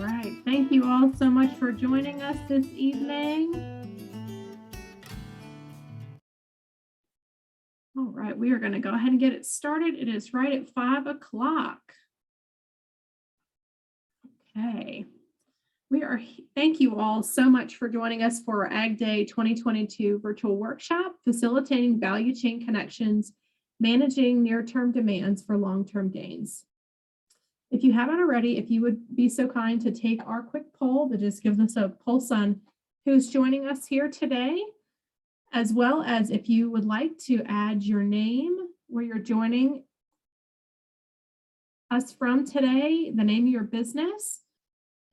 All right. Thank you all so much for joining us this evening. All right, we are going to go ahead and get it started. It is right at 5 o'clock. Okay. Thank you all so much for joining us for our Ag Day 2022 virtual workshop, facilitating value chain connections, managing near-term demands for long-term gains. If you haven't already, if you would be so kind to take our quick poll that just gives us a pulse on who's joining us here today, as well as if you would like to add your name, where you're joining us from today, the name of your business,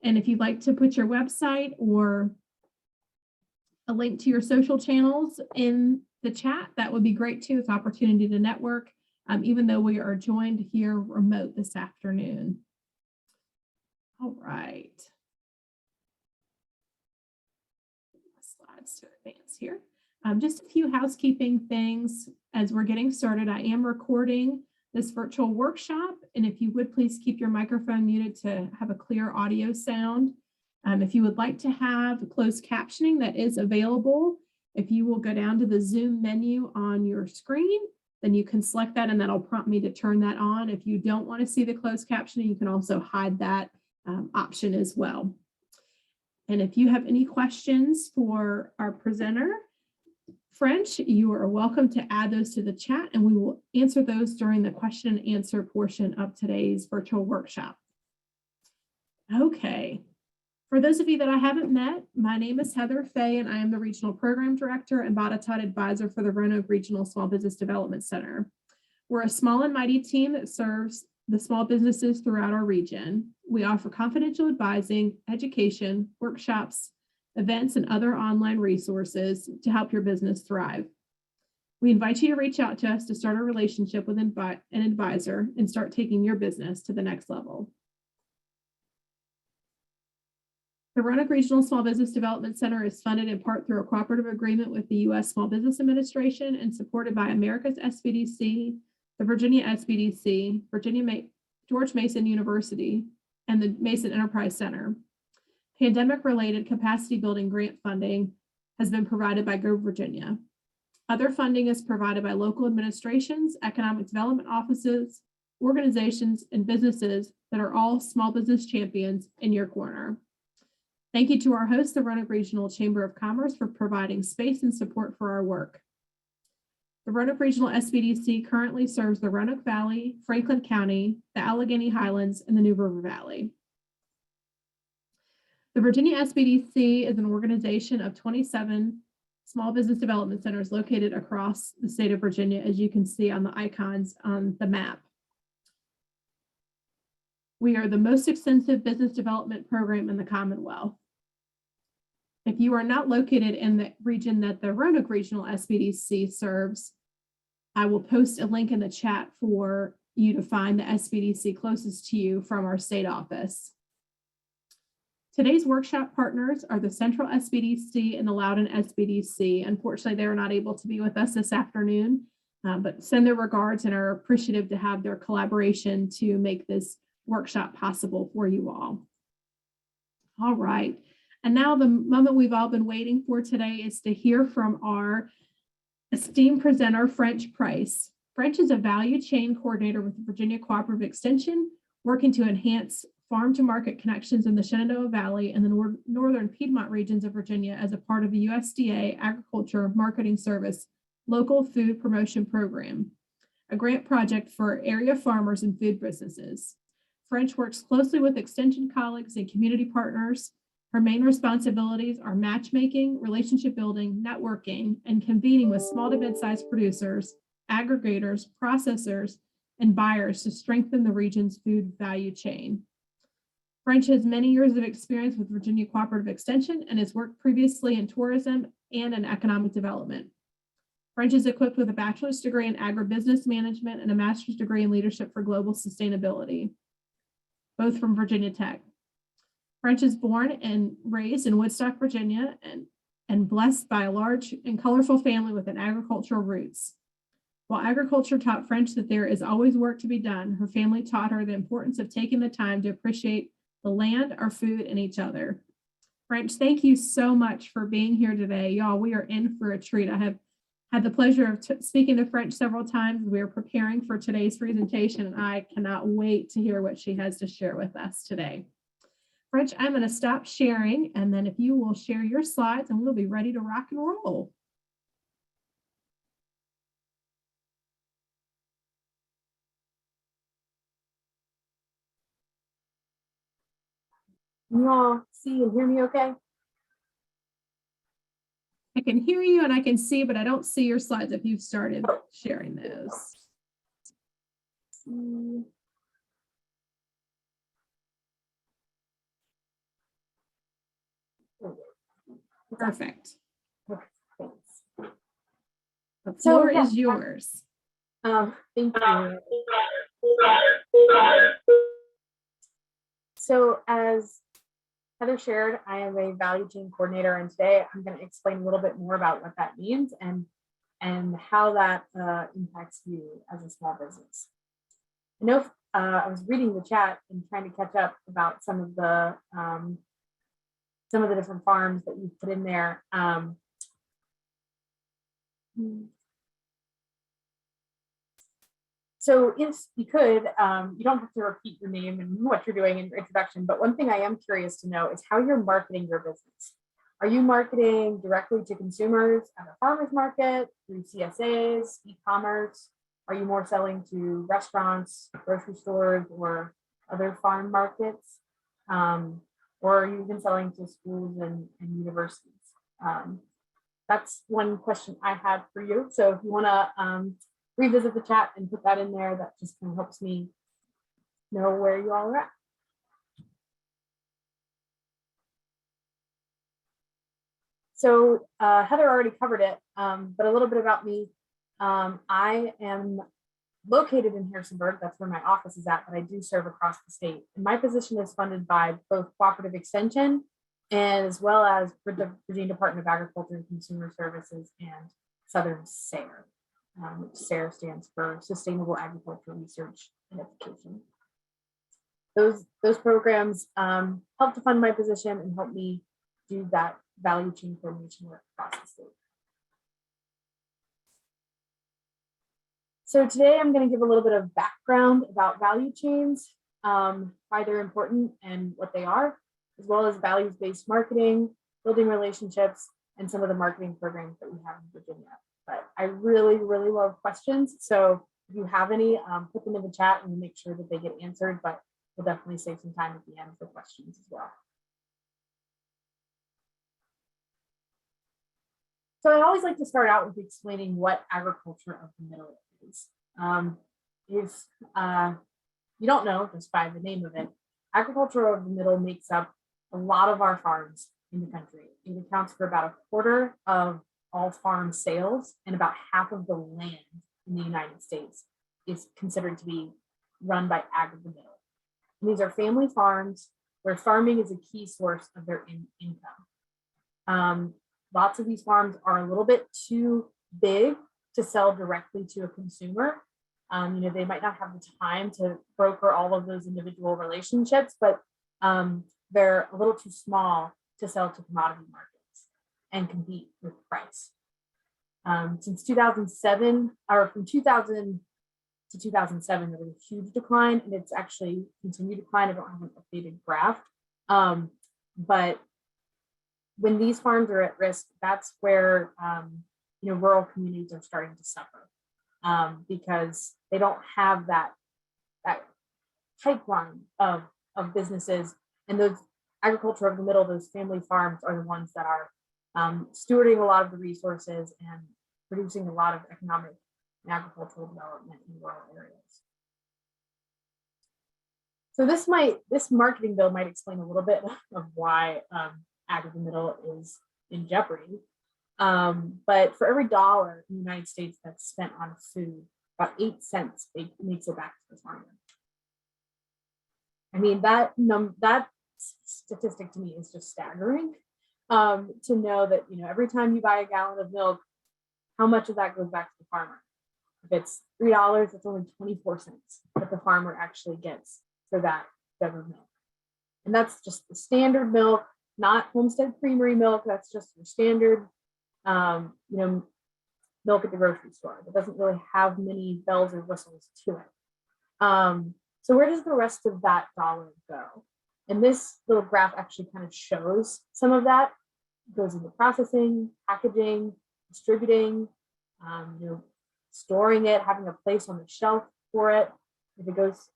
and if you'd like to put your website or a link to your social channels in the chat, that would be great too. It's an opportunity to network, even though we are joined here remote this afternoon. All right. Slides to advance here. Just a few housekeeping things as we're getting started. I am recording this virtual workshop, and if you would please keep your microphone muted to have a clear audio sound. If you would like to have closed captioning, that is available. If you will go down to the Zoom menu on your screen, then you can select that and that'll prompt me to turn that on. If you don't want to see the closed captioning, you can also hide that option as well. And if you have any questions for our presenter, French, you are welcome to add those to the chat and we will answer those during the question and answer portion of today's virtual workshop. Okay, for those of you that I haven't met, my name is Heather Fay and I am the Regional Program Director and Botetourt Advisor for the Roanoke Regional Small Business Development Center. We're a small and mighty team that serves the small businesses throughout our region. We offer confidential advising, education, workshops, events, and other online resources to help your business thrive. We invite you to reach out to us to start a relationship with an advisor and start taking your business to the next level. The Roanoke Regional Small Business Development Center is funded in part through a cooperative agreement with the U.S. Small Business Administration and supported by America's SBDC, the Virginia SBDC, George Mason University, and the Mason Enterprise Center. Pandemic-related capacity building grant funding has been provided by Go Virginia. Other funding is provided by local administrations, economic development offices, organizations, and businesses that are all small business champions in your corner. Thank you to our host, the Roanoke Regional Chamber of Commerce, for providing space and support for our work. The Roanoke Regional SBDC currently serves the Roanoke Valley, Franklin County, the Allegheny Highlands, and the New River Valley. The Virginia SBDC is an organization of 27 small business development centers located across the state of Virginia, as you can see on the icons on the map. We are the most extensive business development program in the Commonwealth. If you are not located in the region that the Roanoke Regional SBDC serves, I will post a link in the chat for you to find the SBDC closest to you from our state office. Today's workshop partners are the Central SBDC and the Loudoun SBDC. Unfortunately, they are not able to be with us this afternoon, but send their regards and are appreciative to have their collaboration to make this workshop possible for you all. All right, and now the moment we've all been waiting for today is to hear from our esteemed presenter, French Price. French is a value chain coordinator with Virginia Cooperative Extension, working to enhance farm-to-market connections in the Shenandoah Valley and the northern Piedmont regions of Virginia as a part of the USDA Agriculture Marketing Service Local Food Promotion Program, a grant project for area farmers and food businesses. French works closely with Extension colleagues and community partners. Her main responsibilities are matchmaking, relationship building, networking, and convening with small to mid-sized producers, aggregators, processors, and buyers to strengthen the region's food value chain. French has many years of experience with Virginia Cooperative Extension and has worked previously in tourism and in economic development. French is equipped with a bachelor's degree in agribusiness management and a master's degree in leadership for global sustainability, both from Virginia Tech. French is born and raised in Woodstock, Virginia, and blessed by a large and colorful family with an agricultural roots. While agriculture taught French that there is always work to be done, her family taught her the importance of taking the time to appreciate the land, our food, and each other. French, thank you so much for being here today. Y'all, we are in for a treat. I have had the pleasure of speaking to French several times. We are preparing for today's presentation, and I cannot wait to hear what she has to share with us today. French, I'm going to stop sharing, and then if you will share your slides, and we'll be ready to rock and roll. Can you all see and hear me okay? I can hear you and I can see, but I don't see your slides if you've started sharing those. Perfect. Okay, thanks. The floor is yours. Thank you. So as Heather shared, I am a value chain coordinator, and today I'm going to explain a little bit more about what that means and how that impacts you as a small business. I know I was reading the chat and trying to catch up about some of the different farms that you put in there. So if you could, you don't have to repeat your name and what you're doing in your introduction, but one thing I am curious to know is how you're marketing your business. Are you marketing directly to consumers at a farmer's market, through CSAs, e-commerce? Are you more selling to restaurants, grocery stores, or other farm markets? Or are you even selling to schools and universities? That's one question I had for you. So if you want to revisit the chat and put that in there, that just kind of helps me know where you all are at. So Heather already covered it, but a little bit about me. I am located in Harrisonburg. That's where my office is at, but I do serve across the state. And my position is funded by both Cooperative Extension and as well as the Virginia Department of Agriculture and Consumer Services and Southern SARE. Which SARE stands for Sustainable Agriculture Research and Education. Those programs help to fund my position and help me do that value chain coordination work across the state. So today I'm going to give a little bit of background about value chains, why they're important and what they are, as well as values-based marketing, building relationships, and some of the marketing programs that we have in Virginia. But I really, really love questions. So if you have any, put them in the chat and we'll make sure that they get answered, but we'll definitely save some time at the end for questions as well. So I always like to start out with explaining what agriculture of the middle is. If you don't know, just by the name of it, agriculture of the middle makes up a lot of our farms in the country. It accounts for about a quarter of all farm sales, and about half of the land in the United States is considered to be run by ag of the middle. And these are family farms where farming is a key source of their income. Lots of these farms are a little bit too big to sell directly to a consumer. They might not have the time to broker all of those individual relationships, but they're a little too small to sell to commodity markets and compete with price. Since 2007, or from 2000 to 2007, there was a huge decline, and it's actually continued to decline. I don't have an updated graph, but when these farms are at risk, that's where rural communities are starting to suffer because they don't have that pipeline of businesses, and those agriculture of the middle, those family farms are the ones that are stewarding a lot of the resources and producing a lot of economic and agricultural development in rural areas. So this marketing bill might explain a little bit of why ag of the middle is in jeopardy. But for every dollar in the United States that's spent on food, about 8 cents makes it back to the farmer. I mean, that statistic to me is just staggering. To know that every time you buy a gallon of milk, how much of that goes back to the farmer? If it's $3, it's only 24 cents that the farmer actually gets for that jug of milk. And that's just the standard milk, not Homestead Creamery milk. That's just your standard, milk at the grocery store. It doesn't really have many bells or whistles to it. So where does the rest of that dollar go? And this little graph actually kind of shows some of that. It goes into processing, packaging, distributing, storing it, having a place on the shelf for it. If it goes,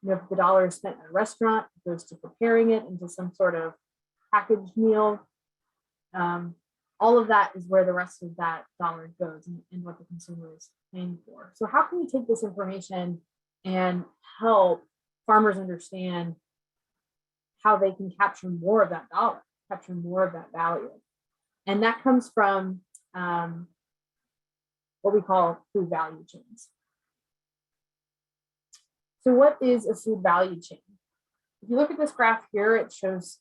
if the dollar is spent at a restaurant, it goes to preparing it into some sort of packaged meal. All of that is where the rest of that dollar goes and what the consumer is paying for. So how can we take this information and help farmers understand how they can capture more of that dollar, capture more of that value? And that comes from what we call food value chains. So what is a food value chain? If you look at this graph here, it shows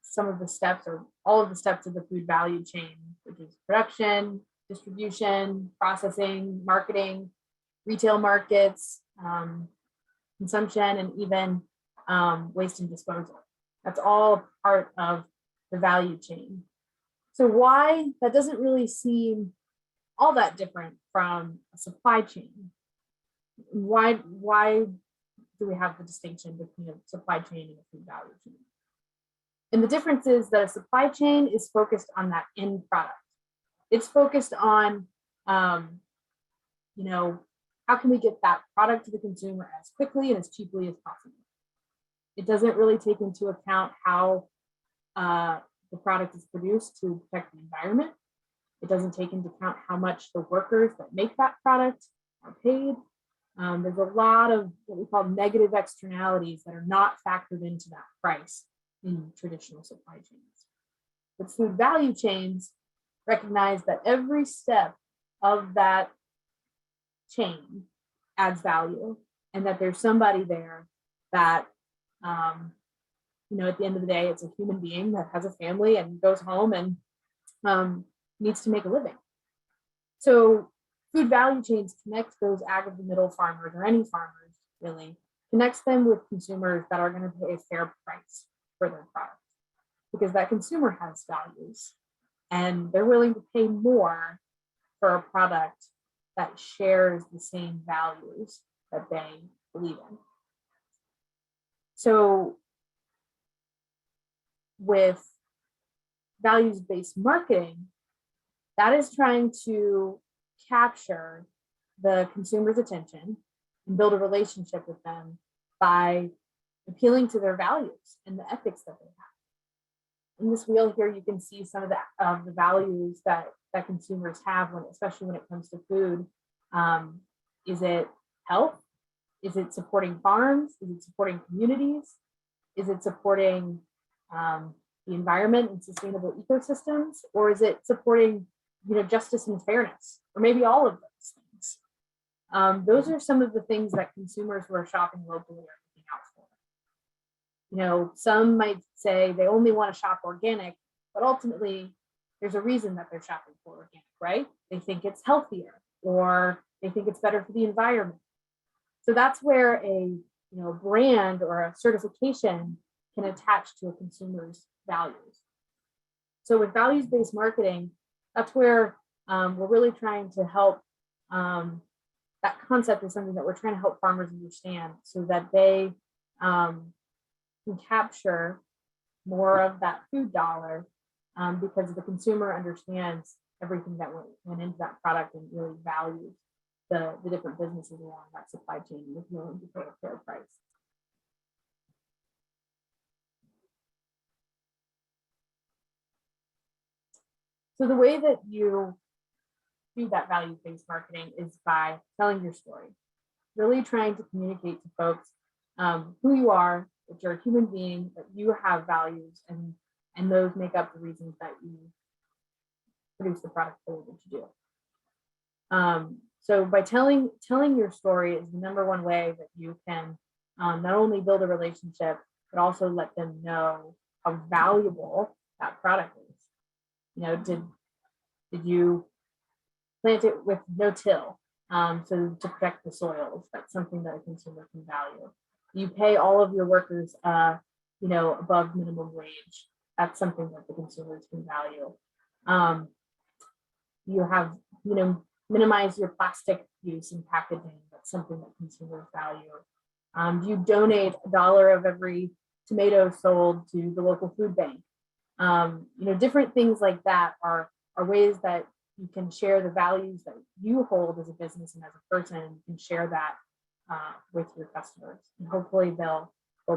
some of the steps or all of the steps of the food value chain, which is production, distribution, processing, marketing, retail markets, consumption, and even waste and disposal. That's all part of the value chain. So why that doesn't really seem all that different from a supply chain? Why do we have the distinction between a supply chain and a food value chain? And the difference is that a supply chain is focused on that end product. It's focused on, how can we get that product to the consumer as quickly and as cheaply as possible? It doesn't really take into account how the product is produced to protect the environment. It doesn't take into account how much the workers that make that product are paid. There's a lot of what we call negative externalities that are not factored into that price in traditional supply chains. But food value chains recognize that every step of that chain adds value, and that there's somebody there that, at the end of the day, it's a human being that has a family and goes home and needs to make a living. So food value chains connect those ag of the middle farmers, or any farmers really, connects them with consumers that are going to pay a fair price for their product, because that consumer has values and they're willing to pay more for a product that shares the same values that they believe in. So with values-based marketing, that is trying to capture the consumer's attention and build a relationship with them by appealing to their values and the ethics that they have. In this wheel here, you can see some of the values that consumers have, especially when it comes to food. Is it health? Is it supporting farms? Is it supporting communities? Is it supporting the environment and sustainable ecosystems? Or is it supporting justice and fairness? Or maybe all of those things. Those are some of the things that consumers who are shopping locally are looking out for. Some might say they only want to shop organic, but ultimately there's a reason that they're shopping for organic, right? They think it's healthier, or they think it's better for the environment. So that's where a brand or a certification can attach to a consumer's values. So with values-based marketing, that's where we're really trying to help. That concept is something that we're trying to help farmers understand, so that they can capture more of that food dollar, because the consumer understands everything that went into that product and really values the different businesses along that supply chain and is willing to pay a fair price. So the way that you do that value-based marketing is by telling your story, really trying to communicate to folks who you are, that you're a human being, that you have values, and those make up the reasons that you produce the product that you do. So by telling your story is the number one way that you can not only build a relationship, but also let them know how valuable that product is. Did you plant it with no till, so to protect the soils? That's something that a consumer can value. You pay all of your workers a above minimum wage. That's something that the consumers can value. You have, minimize your plastic use in packaging. That's something that consumers value. You donate $1 of every tomato sold to the local food bank. Different things like that are ways that you can share the values that you hold as a business and as a person. You can share that with your customers, and hopefully they'll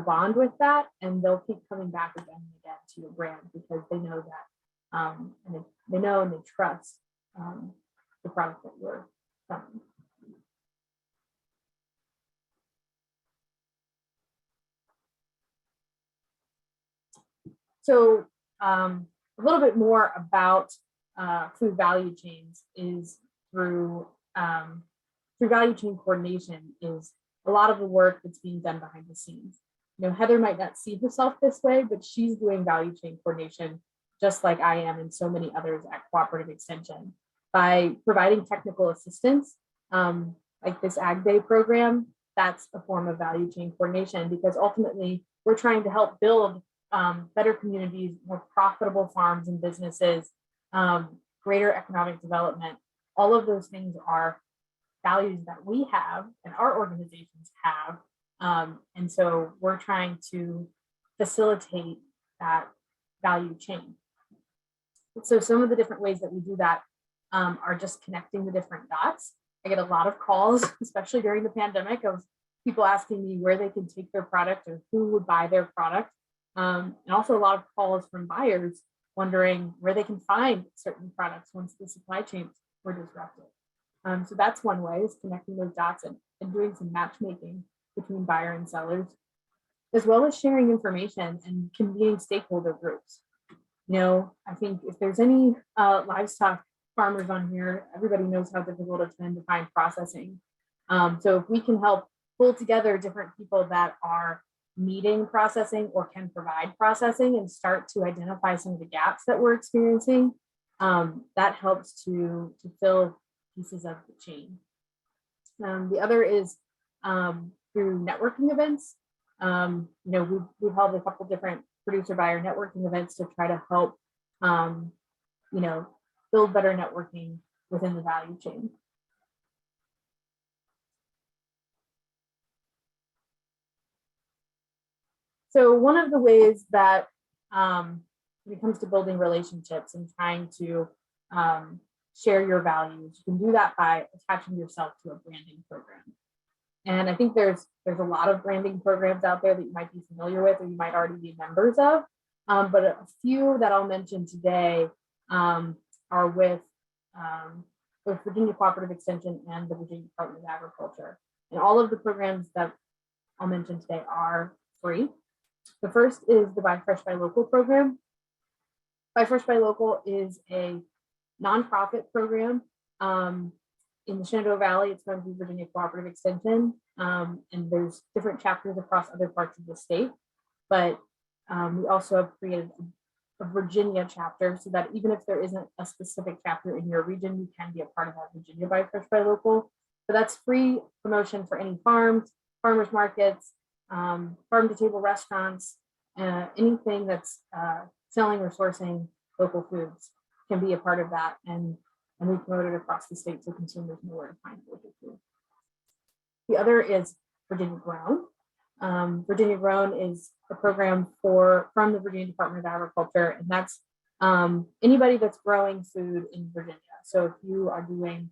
bond with that, and they'll keep coming back again and again to your brand because they know that, and they know and they trust the product that you're selling. So a little bit more about food value chains is through value chain coordination is a lot of the work that's being done behind the scenes. Heather might not see herself this way, but she's doing value chain coordination just like I am and so many others at Cooperative Extension by providing technical assistance, like this Ag Day program. That's a form of value chain coordination because ultimately we're trying to help build better communities, more profitable farms and businesses, greater economic development. All of those things are values that we have and our organizations have. And so we're trying to facilitate that value chain. So some of the different ways that we do that are just connecting the different dots. I get a lot of calls, especially during the pandemic, of people asking me where they can take their product or who would buy their product. And also a lot of calls from buyers wondering where they can find certain products once the supply chains were disrupted. So that's one way, is connecting those dots and doing some matchmaking between buyer and sellers, as well as sharing information and convening stakeholder groups. I think if there's any livestock farmers on here, everybody knows how difficult it's been to find processing. So if we can help pull together different people that are needing processing or can provide processing and start to identify some of the gaps that we're experiencing, that helps to fill pieces of the chain. The other is through networking events. We've held a couple different producer buyer networking events to try to help, build better networking within the value chain. So one of the ways that when it comes to building relationships and trying to share your values, you can do that by attaching yourself to a branding program. And I think there's a lot of branding programs out there that you might be familiar with or you might already be members of. But a few that I'll mention today are with Virginia Cooperative Extension and the Virginia Department of Agriculture. And all of the programs that I'll mention today are free. The first is the Buy Fresh Buy Local program. Buy Fresh Buy Local is a nonprofit program in the Shenandoah Valley. It's run through Virginia Cooperative Extension, and there's different chapters across other parts of the state. But we also have created a Virginia chapter so that even if there isn't a specific chapter in your region, you can be a part of that Virginia Buy Fresh Buy Local. So that's free promotion for any farms, farmers markets, farm to table restaurants, anything that's selling or sourcing local foods can be a part of that, and we promote it across the state so consumers know where to find local food. The other is Virginia Grown. Virginia Grown is a program from the Virginia Department of Agriculture, and that's anybody that's growing food in Virginia. So if you are doing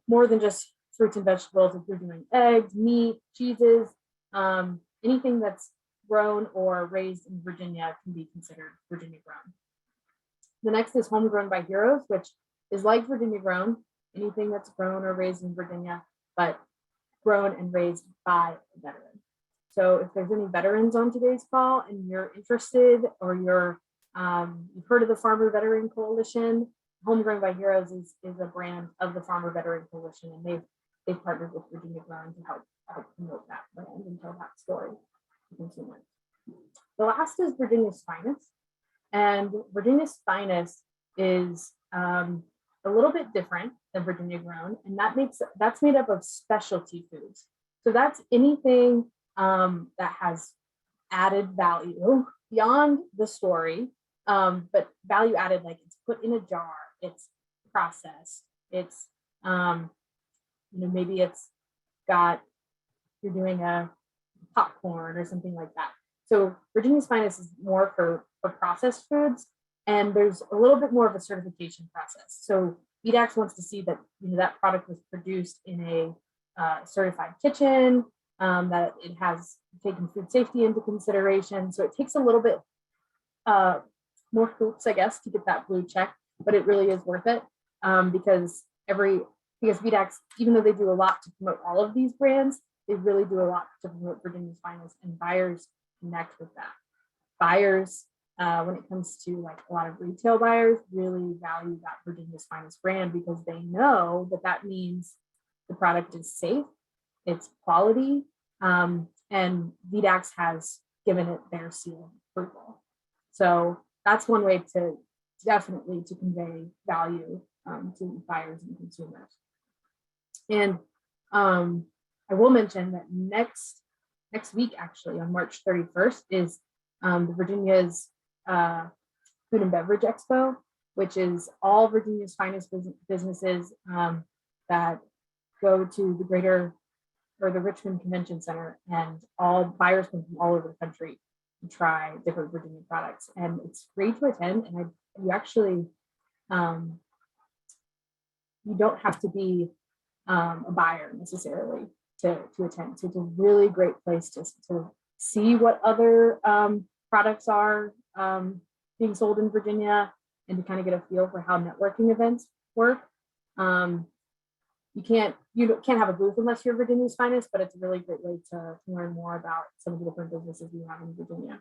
more than just fruits and vegetables, if you're doing eggs, meat, cheeses, anything that's grown or raised in Virginia can be considered Virginia Grown. The next is Homegrown by Heroes, which is like Virginia Grown, anything that's grown or raised in Virginia, but grown and raised by a veteran. So if there's any veterans on today's call and you're interested, or you've heard of the Farmer Veteran Coalition, Homegrown by Heroes is a brand of the Farmer Veteran Coalition, and they've partnered with Virginia Grown to help promote that brand and tell that story to consumers. The last is Virginia's Finest, and Virginia's Finest is a little bit different than Virginia Grown, and that's made up of specialty foods. So that's anything that has added value beyond the story, but value added, like it's put in a jar, it's processed, it's maybe it's got, you're doing a popcorn or something like that. So Virginia's Finest is more for processed foods, and there's a little bit more of a certification process. So VDAX wants to see that that product was produced in a certified kitchen, that it has taken food safety into consideration. So it takes a little bit more hoops, I guess, to get that blue check, but it really is worth it, because VDAX, even though they do a lot to promote all of these brands, they really do a lot to promote Virginia's Finest, and buyers connect with that. Buyers, when it comes to like a lot of retail buyers, really value that Virginia's Finest brand, because they know that that means the product is safe, it's quality, and VDAX has given it their seal of approval. So that's one way to definitely to convey value to buyers and consumers. And I will mention that next week, actually on March 31st, is the Virginia's Food and Beverage Expo, which is all Virginia's finest businesses that go to the the Richmond Convention Center, and all buyers come from all over the country to try different Virginia products. And it's free to attend, and you actually you don't have to be a buyer necessarily to attend. So it's a really great place to see what other products are being sold in Virginia, and to kind of get a feel for how networking events work. You can't have a booth unless you're Virginia's Finest, but it's a really great way to learn more about some of the different businesses we have in Virginia.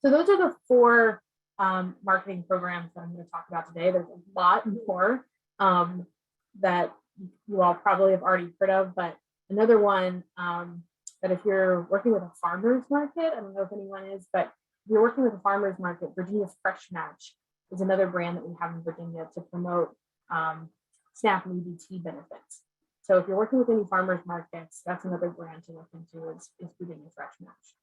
So those are the 4 marketing programs that I'm going to talk about today. There's a lot more that you all probably have already heard of, but another one that if you're working with a farmer's market, I don't know if anyone is, but if you're working with a farmer's market, Virginia's Fresh Match is another brand that we have in Virginia to promote SNAP and EBT benefits. So if you're working with any farmers markets, that's another brand to look into is Virginia Fresh Match.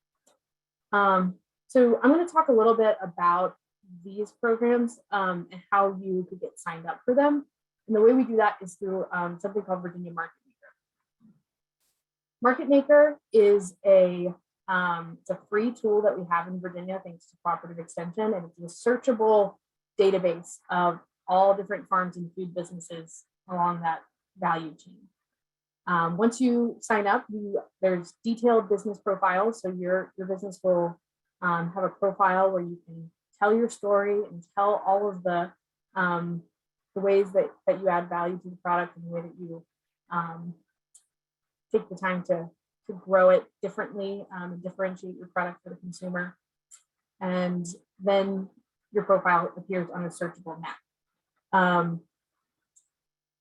So I'm going to talk a little bit about these programs and how you could get signed up for them. And the way we do that is through something called Virginia MarketMaker. MarketMaker is it's a free tool that we have in Virginia thanks to Cooperative Extension, and it's a searchable database of all different farms and food businesses along that value chain. Once you sign up, there's detailed business profiles. So your business will have a profile where you can tell your story and tell all of the ways that you add value to the product, and the way that you take the time to grow it differently and differentiate your product for the consumer. And then your profile appears on a searchable map.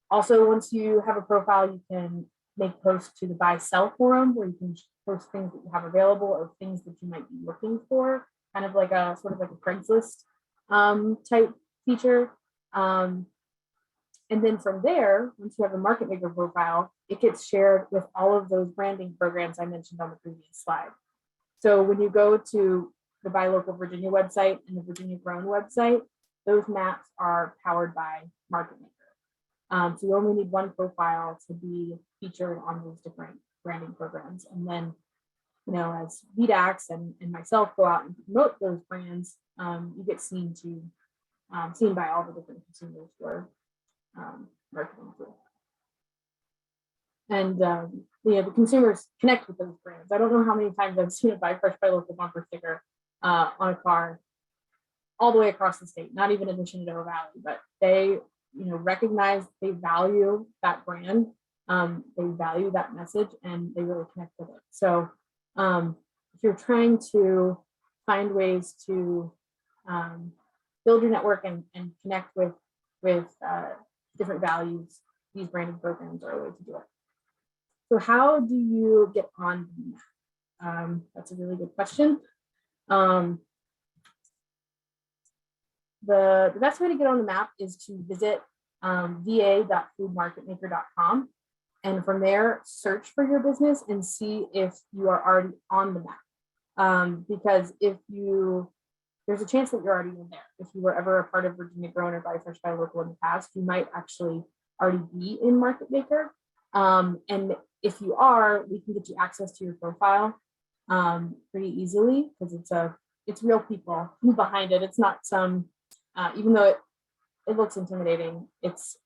Also, once you have a profile, you can make posts to the buy-sell forum, where you can post things that you have available or things that you might be looking for, kind of like a sort of like a Craigslist type feature. And then from there, once you have a MarketMaker profile, it gets shared with all of those branding programs I mentioned on the previous slide. So when you go to the Buy Local Virginia website and the Virginia Grown website, those maps are powered by MarketMaker. So you only need one profile to be featured on those different branding programs. And then, as VDAX and myself go out and promote those brands, you get seen by all the different consumers who are marketing to. And the consumers connect with those brands. I don't know how many times I've seen a Buy Fresh Buy Local bumper sticker on a car all the way across the state, not even in the Shenandoah Valley, but they recognize, they value that brand, they value that message, and they really connect with it. So if you're trying to find ways to build your network and connect with different values, these branding programs are a way to do it. So how do you get on the map? That's a really good question. The best way to get on the map is to visit va.foodmarketmaker.com, and from there search for your business and see if you are already on the map. because there's a chance that you're already in there. If you were ever a part of Virginia Grown or Buy Fresh Buy Local in the past, you might actually already be in MarketMaker. And if you are, we can get you access to your profile pretty easily, because it's real people behind it. It's not some, even though it looks intimidating, it's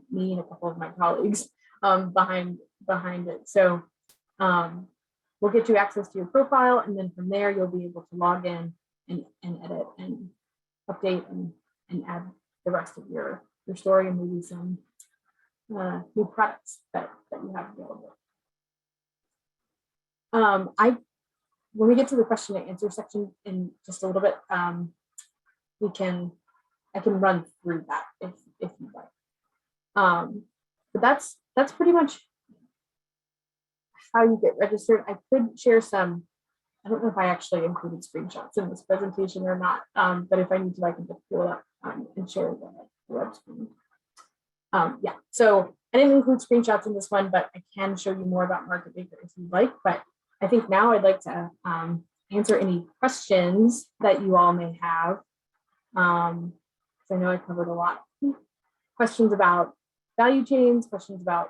me and a couple of my colleagues behind it. So we'll get you access to your profile, and then from there you'll be able to log in and edit and update and add the rest of your story and maybe some new products that you have available. When we get to the question and answer section in just a little bit, I can run through that if you'd like. But that's pretty much how you get registered. I could share some. I don't know if I actually included screenshots in this presentation or not, but if I need to, I can just pull it up and share the web screen. Yeah, so I didn't include screenshots in this one, but I can show you more about MarketMaker if you'd like. But I think now I'd like to answer any questions that you all may have. So I know I covered a lot. Questions about value chains, questions about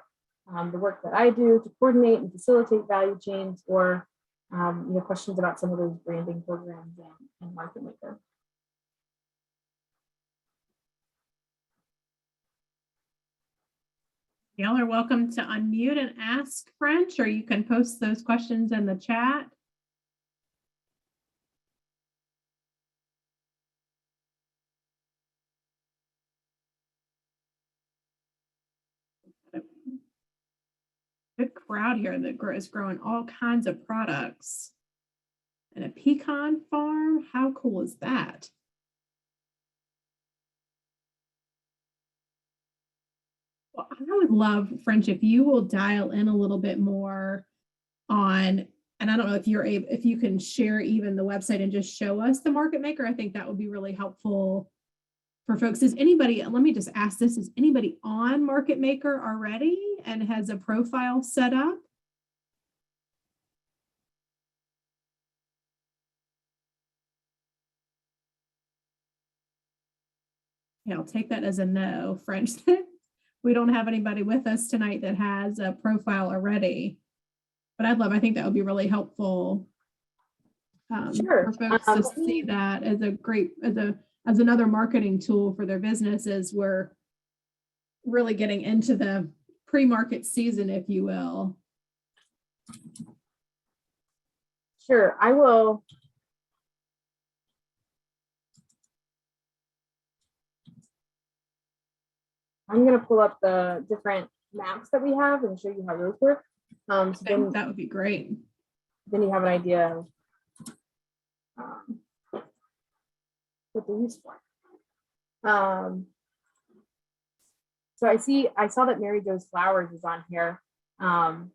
the work that I do to coordinate and facilitate value chains, or questions about some of those branding programs and MarketMaker. Y'all are welcome to unmute and ask French, or you can post those questions in the chat. Good crowd here that is growing all kinds of products. And a pecan farm, how cool is that? Well, I would love, French, if you will dial in a little bit more on, and I don't know if if you can share even the website and just show us the MarketMaker. I think that would be really helpful for folks. Is anybody, let me just ask this, is anybody on MarketMaker already and has a profile set up? Yeah, I'll take that as a no, French. We don't have anybody with us tonight that has a profile already, but I think that would be really helpful Sure. for folks to see that as a great, as another marketing tool for their business, as we're really getting into the pre-market season, if you will. Sure, I will. I'm going to pull up the different maps that we have and show you how those work. So then, that would be great. Then you have an idea of what they're used for. So I saw that Mary Jo's Flowers is on here, and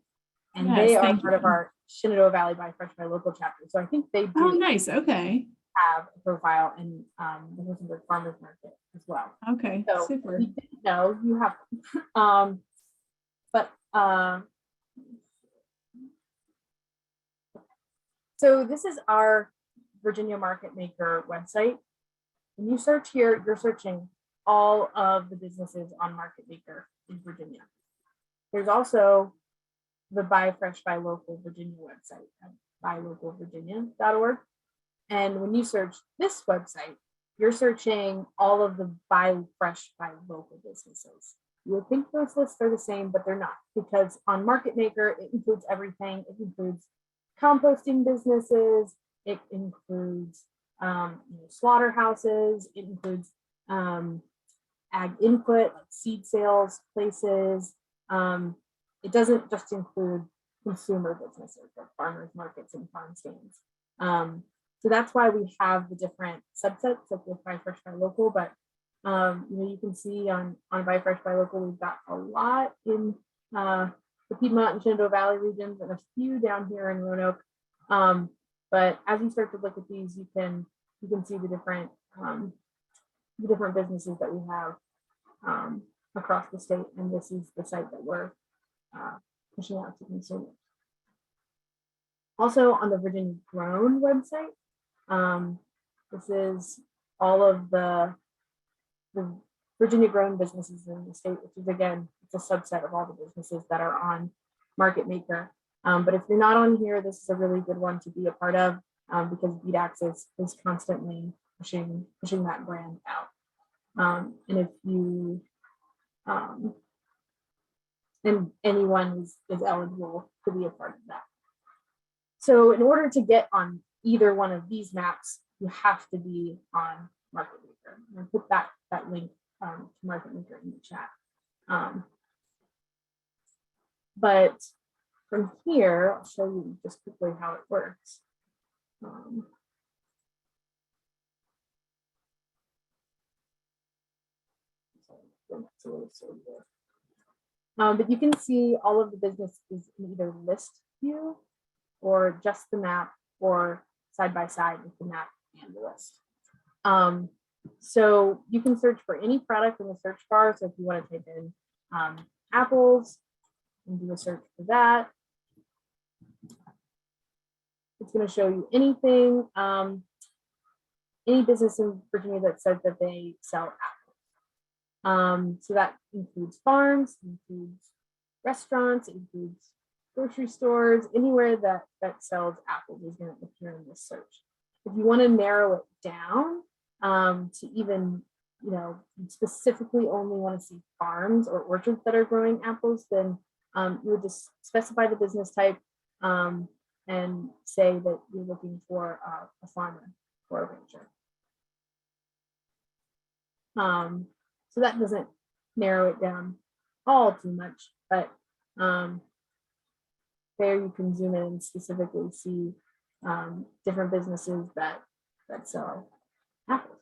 yes, they are part of our Shenandoah Valley Buy Fresh Buy Local chapter. So I think they do. Oh, nice. Okay. Have a profile in the Rosenberg Farmers Market as well. Okay, so super. You didn't know you have, so this is our Virginia MarketMaker website. When you search here, you're searching all of the businesses on MarketMaker in Virginia. There's also the Buy Fresh Buy Local Virginia website at buylocalvirginia.org. And when you search this website, you're searching all of the Buy Fresh Buy Local businesses. You would think those lists are the same, but they're not, because on MarketMaker, it includes everything. It includes composting businesses. It includes slaughterhouses. It includes ag input, like seed sales places. It doesn't just include consumer businesses like farmers markets and farm stands. So that's why we have the different subsets of with Buy Fresh Buy Local. But you can see on Buy Fresh Buy Local, we've got a lot in the Piedmont and Shenandoah Valley regions, and a few down here in Roanoke. But as you start to look at these, you can see the different businesses that we have across the state, and this is the site that we're pushing out to consumers. Also on the Virginia Grown website, this is all of the Virginia Grown businesses in the state, which is, again, it's a subset of all the businesses that are on MarketMaker. But if you're not on here, this is a really good one to be a part of, because BDAX is constantly pushing that brand out. And if you and anyone is eligible to be a part of that. So in order to get on either one of these maps, you have to be on MarketMaker. I'll put that link to MarketMaker in the chat. But from here, I'll show you just quickly how it works. But you can see all of the businesses in either list view or just the map, or side by side with the map and the list. So you can search for any product in the search bar. So if you want to type in apples and do a search for that, it's going to show you anything, any business in Virginia that says that they sell apples. So that includes farms, includes restaurants, includes grocery stores, anywhere that sells apples is going to appear in this search. If you want to narrow it down to even, specifically only want to see farms or orchards that are growing apples, then you would just specify the business type and say that you're looking for a farmer or a rancher. So that doesn't narrow it down all too much, but there you can zoom in and specifically see different businesses that sell apples.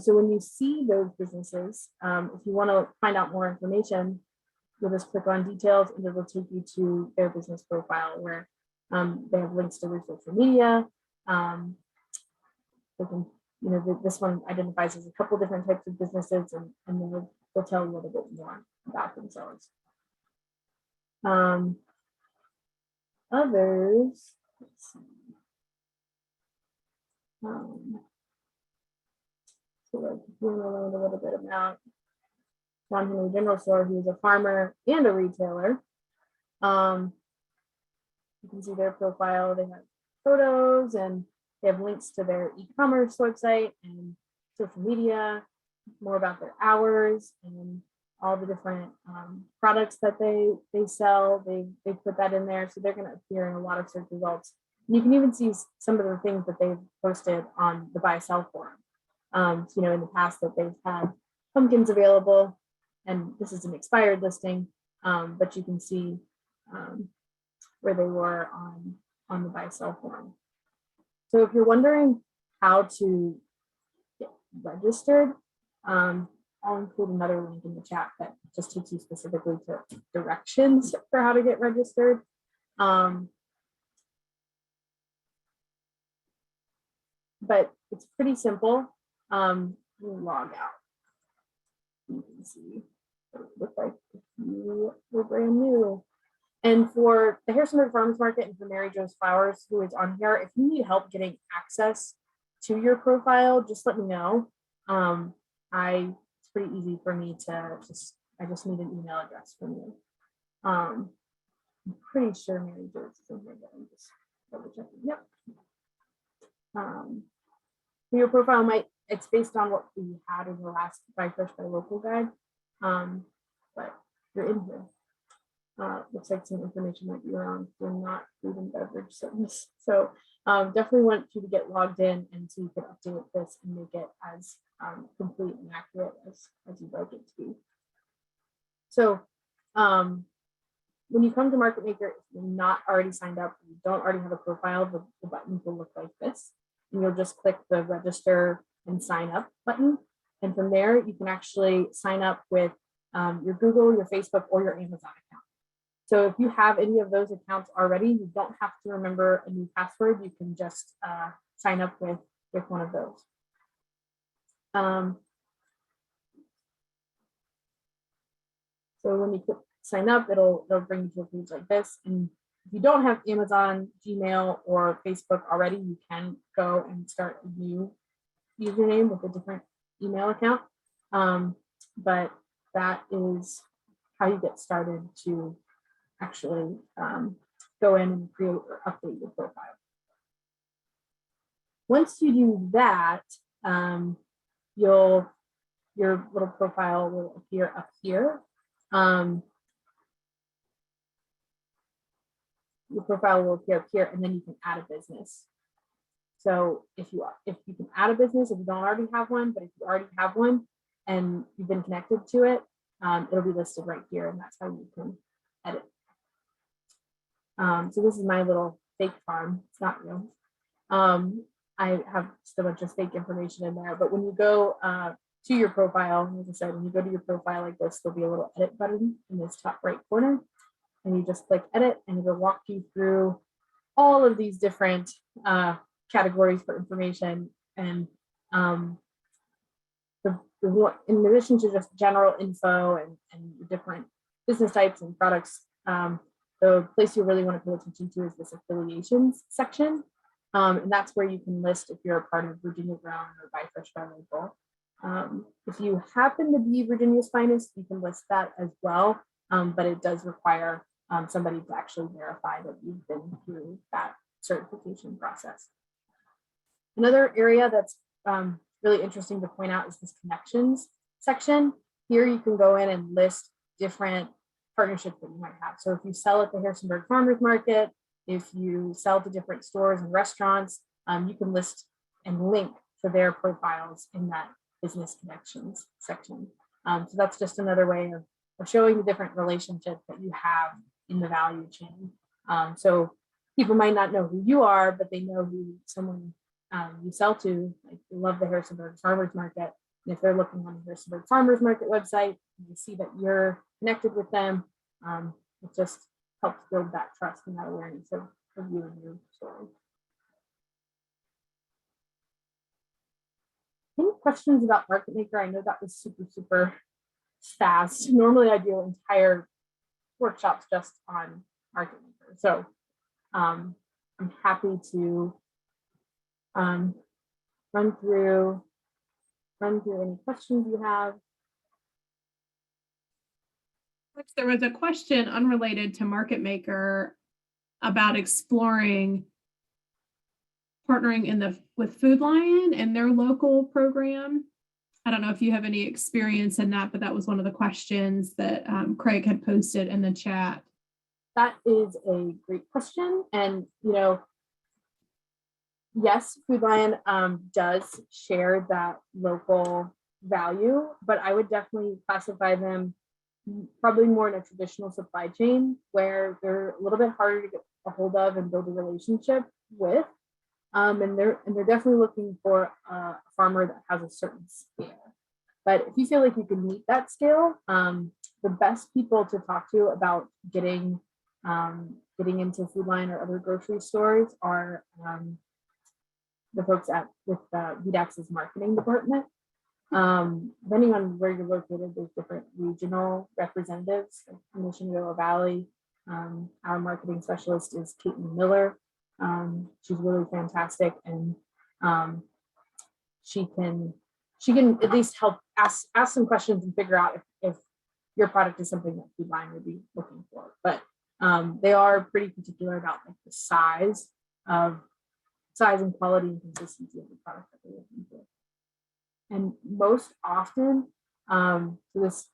So when you see those businesses, if you want to find out more information, you'll just click on details and it will take you to their business profile where they have links to their social media. They can, this one identifies as a couple different types of businesses, and they'll tell you a little bit more about themselves. Others, let's see. So like if you want to learn a little bit about John Henry General Store, who's a farmer and a retailer. You can see their profile. They have photos and they have links to their e-commerce website and social media, more about their hours and all the different products that they sell. They put that in there, so they're going to appear in a lot of search results. And you can even see some of the things that they've posted on the buy sell forum. In the past that they've had pumpkins available, and this is an expired listing, but you can see where they were on the buy sell forum. So if you're wondering how to get registered, I'll include another link in the chat that just takes you specifically to directions for how to get registered. But it's pretty simple. You log out. You can see what it looks like if you were brand new. And for the Harrisonburg Farmers Market and for Mary Jo's Flowers, who is on here, if you need help getting access to your profile, just let me know. It's pretty easy for me to I just need an email address from you. I'm pretty sure Mary Jo's is in here, but I'm just double checking. Yep. Your profile it's based on what we had in the last Buy Fresh Buy Local guide, but you're in here. Looks like some information might be around. We're not food and beverage service. So definitely want you to get logged in and so you can update this and make it as complete and accurate as you'd like it to be. So when you come to MarketMaker, if you're not already signed up, you don't already have a profile, the buttons will look like this. And you'll just click the register and sign up button. And from there, you can actually sign up with your Google, your Facebook, or your Amazon account. So if you have any of those accounts already, you don't have to remember a new password. You can just sign up with one of those. So when you click sign up, it'll bring you to a page like this. And if you don't have Amazon, Gmail, or Facebook already, you can go and start a new username with a different email account. But that is how you get started to actually go in and create or update your profile. Once you do that, your little profile will appear up here. Your profile will appear up here, and then you can add a business. So if you can add a business, if you don't already have one, but if you already have one and you've been connected to it, it'll be listed right here, and that's how you can edit. So this is my little fake farm. It's not real. I have just a bunch of fake information in there, but when you go to your profile, as I said, when you go to your profile like this, there'll be a little edit button in this top right corner, and you just click edit, and it'll walk you through all of these different categories for information. And in addition to just general info and different business types and products, the place you really want to pay attention to is this affiliations section. And that's where you can list if you're a part of Virginia Grown or Buy Fresh by Local. If you happen to be Virginia's Finest, you can list that as well, but it does require somebody to actually verify that you've been through that certification process. Another area that's really interesting to point out is this connections section. Here you can go in and list different partnerships that you might have. So if you sell at the Harrisonburg Farmers Market, if you sell to different stores and restaurants, you can list and link to their profiles in that business connections section. So that's just another way of showing the different relationships that you have in the value chain. So people might not know who you are, but they know who someone you sell to. Like, they love the Harrisonburg Farmers Market. And if they're looking on the Harrisonburg Farmers Market website, you see that you're connected with them. It just helps build that trust and that awareness of you and your story. Any questions about MarketMaker? I know that was super fast. Normally I do entire workshops just on MarketMaker. So I'm happy to run through any questions you have. There was a question unrelated to MarketMaker about exploring partnering with Food Lion and their local program. I don't know if you have any experience in that, but that was one of the questions that Craig had posted in the chat. That is a great question. And, yes, Food Lion does share that local value, but I would definitely classify them probably more in a traditional supply chain where they're a little bit harder to get a hold of and build a relationship with. And they're definitely looking for a farmer that has a certain scale. But if you feel like you can meet that scale, the best people to talk to about getting into Food Lion or other grocery stores are the folks with VDAX's marketing department. Depending on where you're located, there's different regional representatives in the Shenandoah Valley. Our marketing specialist is Caitlin Miller. She's really fantastic, and she can at least help ask some questions and figure out if your product is something that Food Lion would be looking for. But they are pretty particular about like the size and quality and consistency of the product that they're looking for. And most often, so this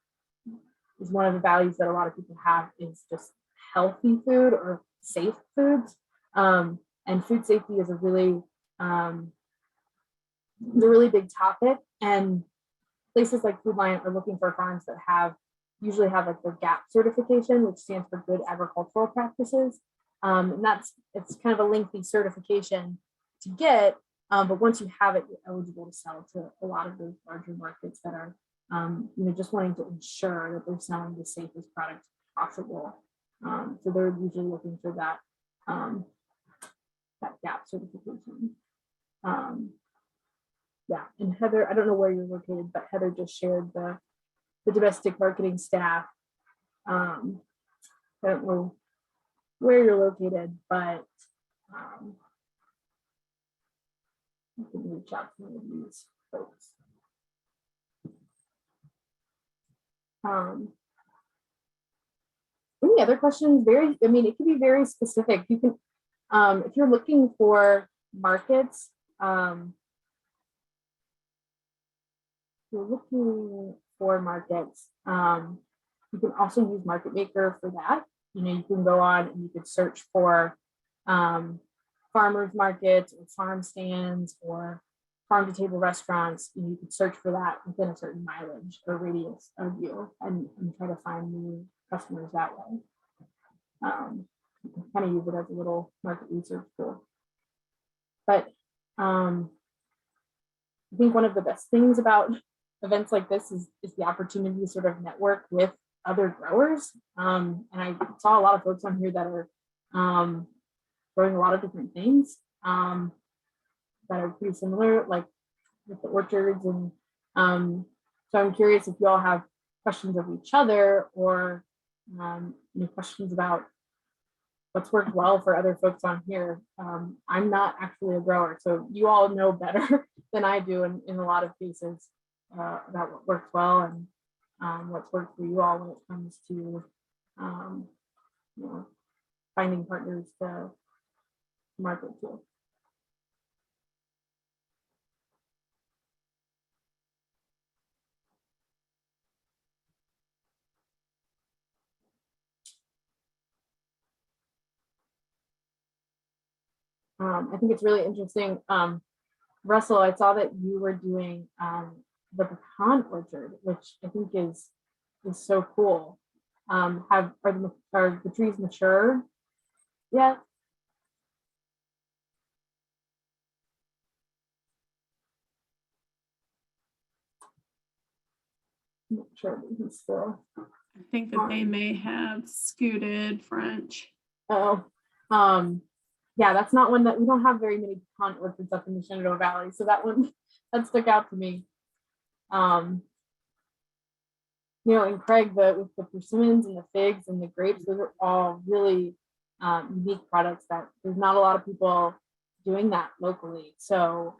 is one of the values that a lot of people have, is just healthy food or safe foods. And food safety is a really big topic. And places like Food Lion are looking for farms that usually have like their GAP certification, which stands for Good Agricultural Practices. And it's kind of a lengthy certification to get. But once you have it, you're eligible to sell to a lot of those larger markets that are, just wanting to ensure that they're selling the safest product possible. So they're usually looking for that GAP certification. Yeah, and Heather, I don't know where you're located, but Heather just shared the domestic marketing staff. I don't know where you're located, but you can reach out to one of these folks. Any other questions? I mean, it can be very specific. You can, if you're looking for markets, you can also use MarketMaker for that. You know, you can go on and you could search for farmers markets or farm stands or farm to table restaurants. You could search for that within a certain mileage or radius of you and try to find new customers that way. You can kind of use it as a little market research tool. But I think one of the best things about events like this is the opportunity to sort of network with other growers. And I saw a lot of folks on here that are growing a lot of different things that are pretty similar, like with the orchards. And so I'm curious if you all have questions of each other or any questions about what's worked well for other folks on here. I'm not actually a grower, so you all know better than I do in a lot of cases about what works well and what's worked for you all when it comes to you know, finding partners to market to. I think it's really interesting. Russell, I saw that you were doing the pecan orchard, which I think is so cool. Are the trees mature yet? I'm not sure, but he's still. I think that they may have scooted French. Oh, yeah, that's not one that we don't have very many pecan orchards up in the Shenandoah Valley, so that one that stuck out to me. You know, and Craig, with the persimmons and the figs and the grapes, those are all really unique products that there's not a lot of people doing that locally. So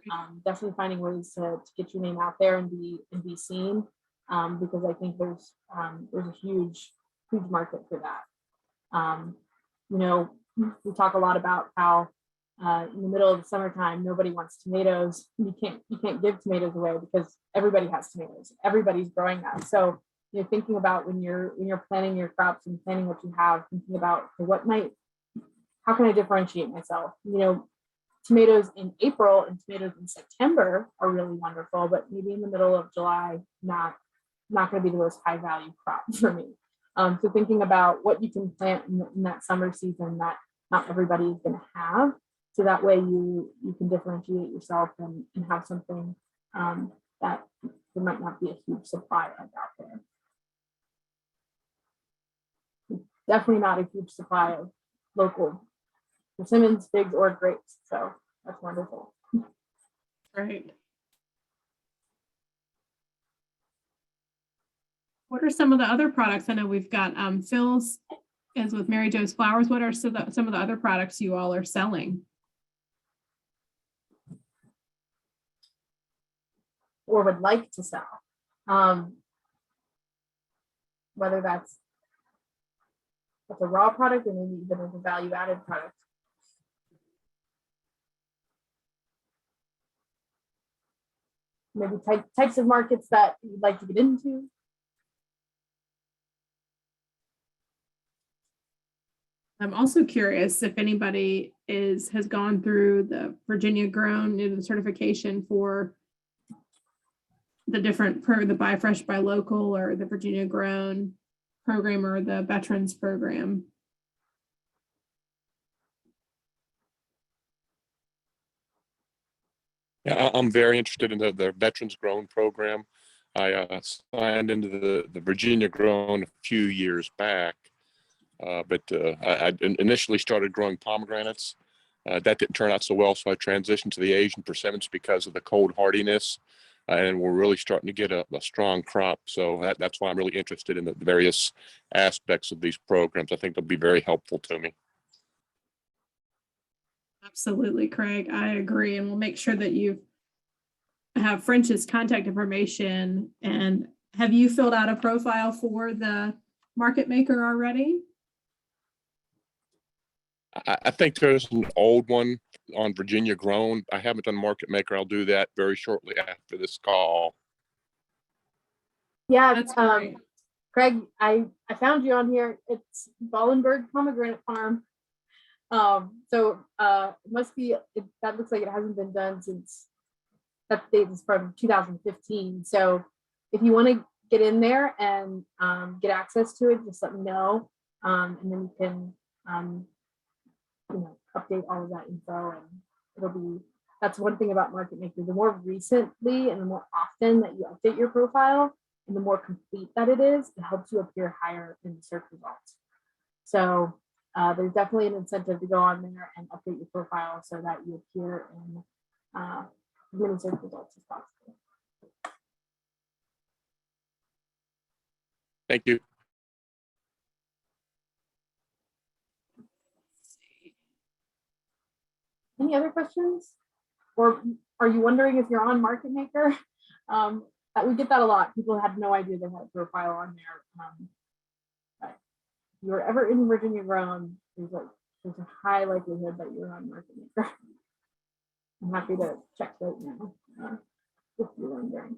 definitely finding ways to get your name out there and be seen, because I think there's a huge market for that. You know, we talk a lot about how in the middle of the summertime nobody wants tomatoes. You can't give tomatoes away because everybody has tomatoes. Everybody's growing them. So you're thinking about when you're planning your crops and planning what you have, thinking about how can I differentiate myself? You know, tomatoes in April and tomatoes in September are really wonderful, but maybe in the middle of July, not going to be the most high value crop for me. So thinking about what you can plant in that summer season that not everybody is going to have, so that way you can differentiate yourself and have something that there might not be a huge supply of out there. Definitely not a huge supply of local persimmons, figs, or grapes. So that's wonderful. Right. What are some of the other products? I know we've got Phil's is with Mary Jo's Flowers. What are some of the other products you all are selling? Or would like to sell. Whether that's a raw product or maybe even a value added product. Maybe types of markets that you'd like to get into. I'm also curious if anybody has gone through the Virginia grown certification for the the Buy Fresh, Buy Local, or the Virginia grown program, or the veterans program. Yeah, I'm very interested in the veterans grown program. I signed into the Virginia grown a few years back, but I initially started growing pomegranates. That didn't turn out so well, so I transitioned to the Asian persimmons because of the cold hardiness, and we're really starting to get a strong crop. So that's why I'm really interested in the various aspects of these programs. I think they'll be very helpful to me. Absolutely, Craig. I agree. And we'll make sure that you have French's contact information. And have you filled out a profile for the MarketMaker already? I think there's an old one on Virginia grown. I haven't done MarketMaker. I'll do that very shortly after this call. Yeah, That's great. Craig, I found you on here. It's Ballenberg Pomegranate Farm. It must be, that looks like it hasn't been done since, that date is from 2015. So if you want to get in there and get access to it, just let me know. And then you can, update all of that info, and it'll be, that's one thing about MarketMaker. The more recently and the more often that you update your profile and the more complete that it is, it helps you appear higher in the search results. So there's definitely an incentive to go on there and update your profile so that you appear in as many search results as possible. Thank you. Any other questions? Or are you wondering if you're on MarketMaker? We get that a lot. People have no idea they have a profile on there. But if you're ever in Virginia grown, there's a high likelihood that you're on MarketMaker. I'm happy to check right now if you're wondering.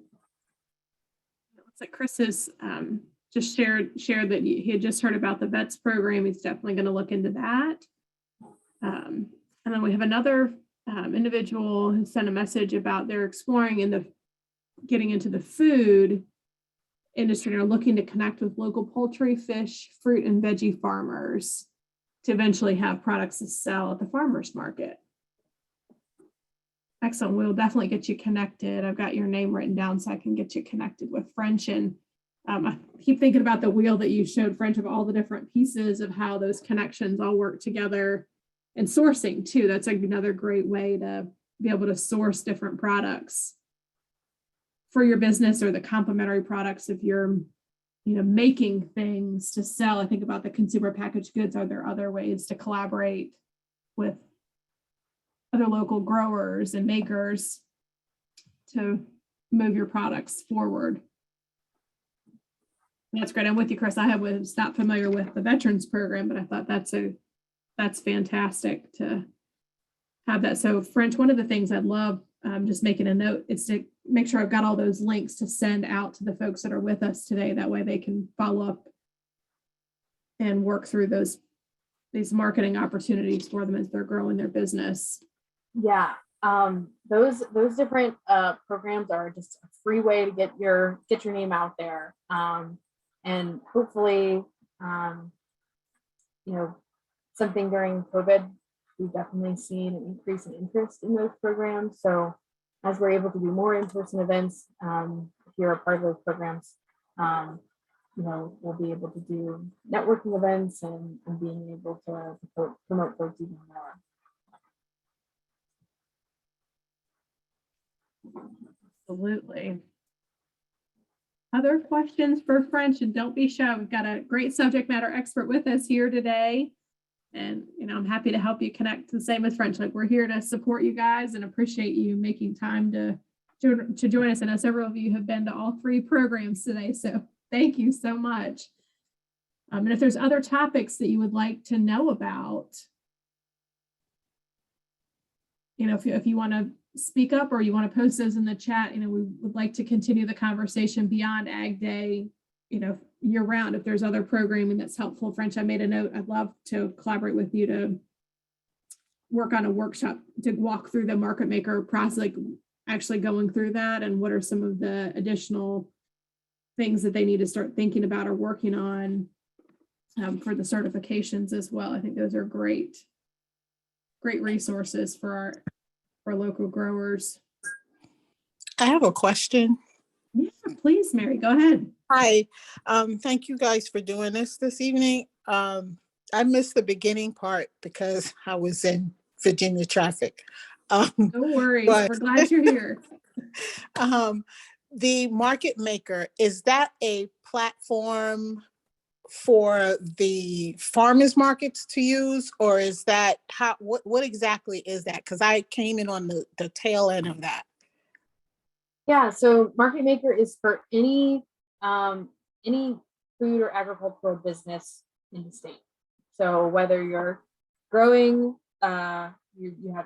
Looks like Chris has just shared that he had just heard about the VETS program. He's definitely going to look into that. And then we have another individual who sent a message about they're exploring getting into the food industry and are looking to connect with local poultry, fish, fruit, and veggie farmers to eventually have products to sell at the farmers market. Excellent. We'll definitely get you connected. I've got your name written down so I can get you connected with French. And I keep thinking about the wheel that you showed, French, of all the different pieces of how those connections all work together. And sourcing too. That's like another great way to be able to source different products for your business or the complementary products if you're, making things to sell. I think about the consumer packaged goods. Are there other ways to collaborate with other local growers and makers to move your products forward? That's great. I'm with you, Chris. I was not familiar with the veterans program, but I thought that's fantastic to have that. So French, one of the things I'd love, just making a note, is to make sure I've got all those links to send out to the folks that are with us today. That way they can follow up and work through these marketing opportunities for them as they're growing their business. Yeah, those different programs are just a free way to get your name out there, and hopefully, something during COVID, we've definitely seen an increase in interest in those programs. So as we're able to do more in-person events, if you're a part of those programs, we'll be able to do networking events and being able to promote folks even more. Absolutely. Other questions for French? And don't be shy. We've got a great subject matter expert with us here today. And, I'm happy to help you connect the same with French. Like, we're here to support you guys and appreciate you making time to join us. I know several of you have been to all three programs today. So thank you so much. And if there's other topics that you would like to know about, if you want to speak up or you want to post those in the chat, we would like to continue the conversation beyond Ag Day, year round. If there's other programming that's helpful, French, I made a note. I'd love to collaborate with you to work on a workshop to walk through the MarketMaker process, like actually going through that and what are some of the additional things that they need to start thinking about or working on for the certifications as well. I think those are great resources for our local growers. I have a question. Yeah, please, Mary, go ahead. Hi, thank you guys for doing this evening. I missed the beginning part because I was in Virginia traffic. No worries, we're glad you're here. The MarketMaker, is that a platform for the farmers markets to use, or is that what exactly is that? Because I came in on the tail end of that. Yeah, so MarketMaker is for any food or agricultural business in the state. So whether you're growing, you have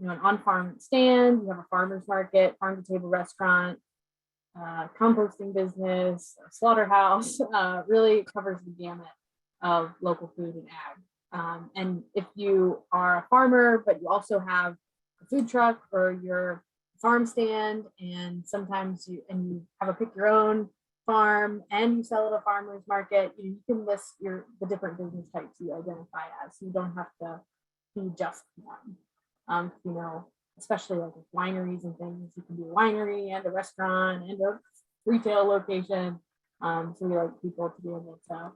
an on-farm stand, you have a farmer's market, farm-to-table restaurant, composting business, a slaughterhouse, really covers the gamut of local food and ag. And if you are a farmer, but you also have a food truck or your farm stand, and sometimes you have a pick your own farm and you sell at a farmer's market, you can list the different business types you identify as. So you don't have to be just one. Especially like with wineries and things, you can do a winery and a restaurant and a retail location. So we like people to be able to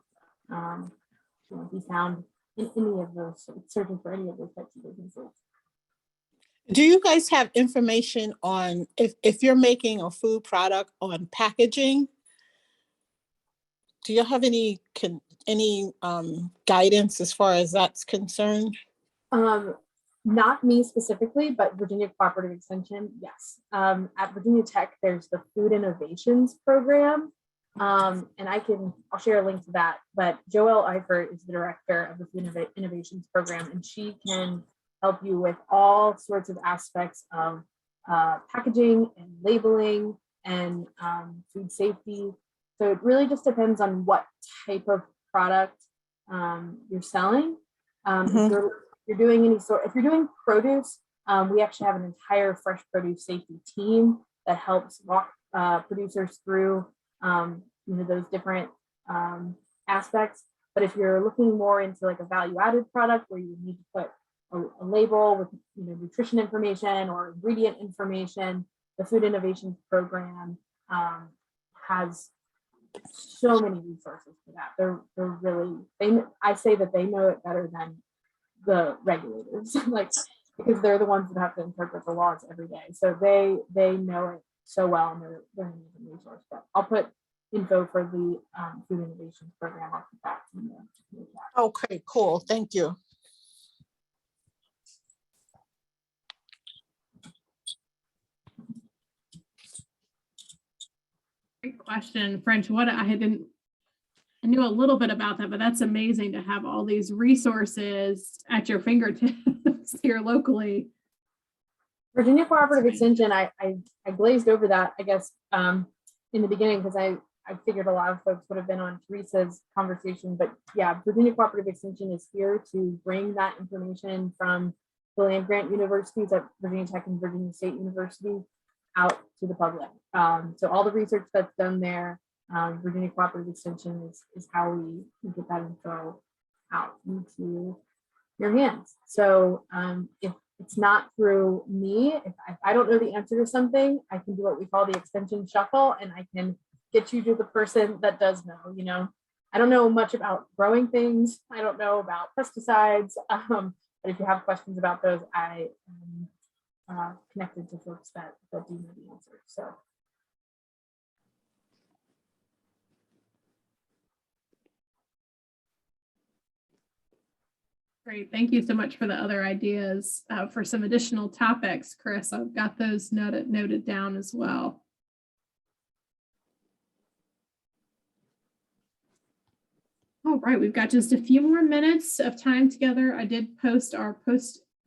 be found in any of those, searching for any of those types of businesses. Do you guys have information on if you're making a food product on packaging? Do you have any guidance as far as that's concerned? Not me specifically, but Virginia Cooperative Extension, yes. At Virginia Tech, there's the Food Innovations Program, and I'll share a link to that. But Joelle Eifert is the director of the Food Innovations Program, and she can help you with all sorts of aspects of packaging and labeling and food safety. So it really just depends on what type of product you're selling. If you're doing produce, we actually have an entire fresh produce safety team that helps walk producers through those different aspects. But if you're looking more into like a value-added product where you need to put a label with nutrition information or ingredient information, the Food Innovations Program has so many resources for that. They're really, I say that they know it better than the regulators, because they're the ones that have to interpret the laws every day. So they know it so well, and they're an amazing resource. But I'll put info for the Food Innovations Program. I'll put that in the chat. Okay, cool. Thank you. Great question, French. I knew a little bit about that, but that's amazing to have all these resources at your fingertips here locally. Virginia Cooperative Extension, I glazed over that, I guess, in the beginning, because I figured a lot of folks would have been on Teresa's conversation. But yeah, Virginia Cooperative Extension is here to bring that information from the land grant universities at Virginia Tech and Virginia State University out to the public. So all the research that's done there, Virginia Cooperative Extension is how we get that info out into your hands. So if it's not through me, if I don't know the answer to something, I can do what we call the extension shuffle, and I can get you to the person that does know. I don't know much about growing things. I don't know about pesticides. But if you have questions about those, I am connected to folks that do know the answer. So. Great. Thank you so much for the other ideas for some additional topics, Chris. I've got those noted down as well. All right, we've got just a few more minutes of time together. I did post our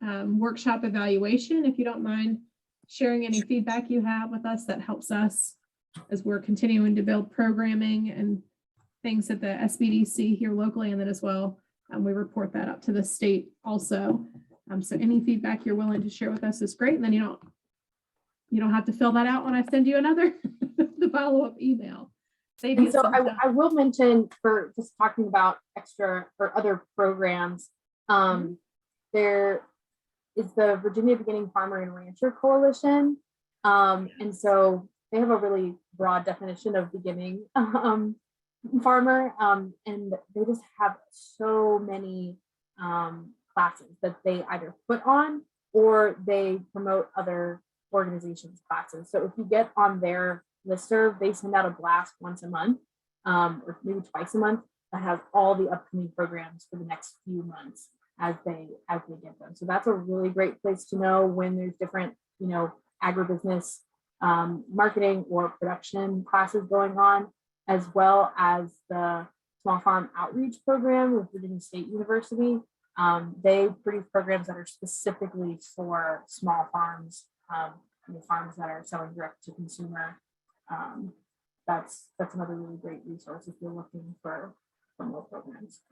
workshop evaluation. If you don't mind sharing any feedback you have with us, that helps us as we're continuing to build programming and things at the SBDC here locally, and then as well, we report that up to the state also. So any feedback you're willing to share with us is great. And then you don't have to fill that out when I send you another the follow-up email. And so I will mention, for just talking about extra or other programs, there is the Virginia Beginning Farmer and Rancher Coalition. And so they have a really broad definition of beginning farmer, and they just have so many classes that they either put on or they promote other organizations' classes. So if you get on their listserv, they send out a blast once a month, or maybe twice a month, that has all the upcoming programs for the next few months as they get them. So that's a really great place to know when there's different, agribusiness marketing or production classes going on, as well as the Small Farm Outreach Program with Virginia State University. They produce programs that are specifically for small farms, farms that are selling direct to consumer. That's another really great resource if you're looking for more programs.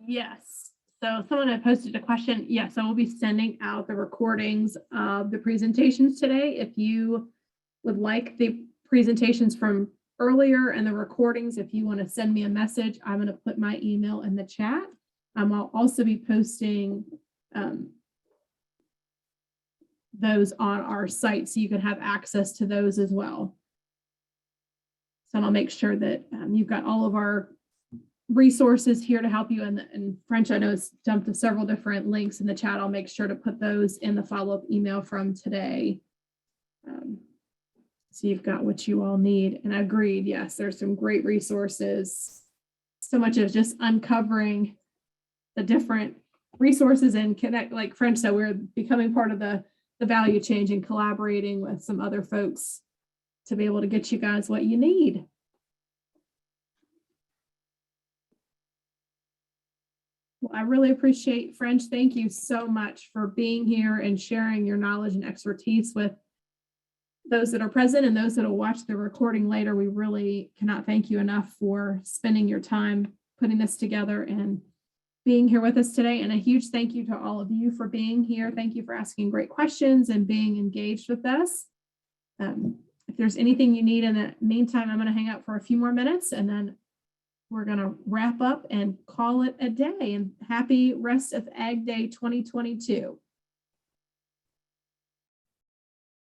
Yes. So someone had posted a question. Yes, I will be sending out the recordings of the presentations today. If you would like the presentations from earlier and the recordings, if you want to send me a message, I'm going to put my email in the chat. I'll also be posting those on our site so you can have access to those as well. So I'll make sure that you've got all of our resources here to help you. And French, I know it's dumped to several different links in the chat. I'll make sure to put those in the follow-up email from today. So you've got what you all need. And I agreed, yes, there's some great resources. So much of just uncovering the different resources and connect, like French said, we're becoming part of the value chain and collaborating with some other folks to be able to get you guys what you need. Well, I really appreciate, French. Thank you so much for being here and sharing your knowledge and expertise with those that are present and those that will watch the recording later. We really cannot thank you enough for spending your time putting this together and being here with us today. And a huge thank you to all of you for being here. Thank you for asking great questions and being engaged with us. If there's anything you need in the meantime, I'm going to hang out for a few more minutes and then we're going to wrap up and call it a day. And happy rest of Ag Day 2022.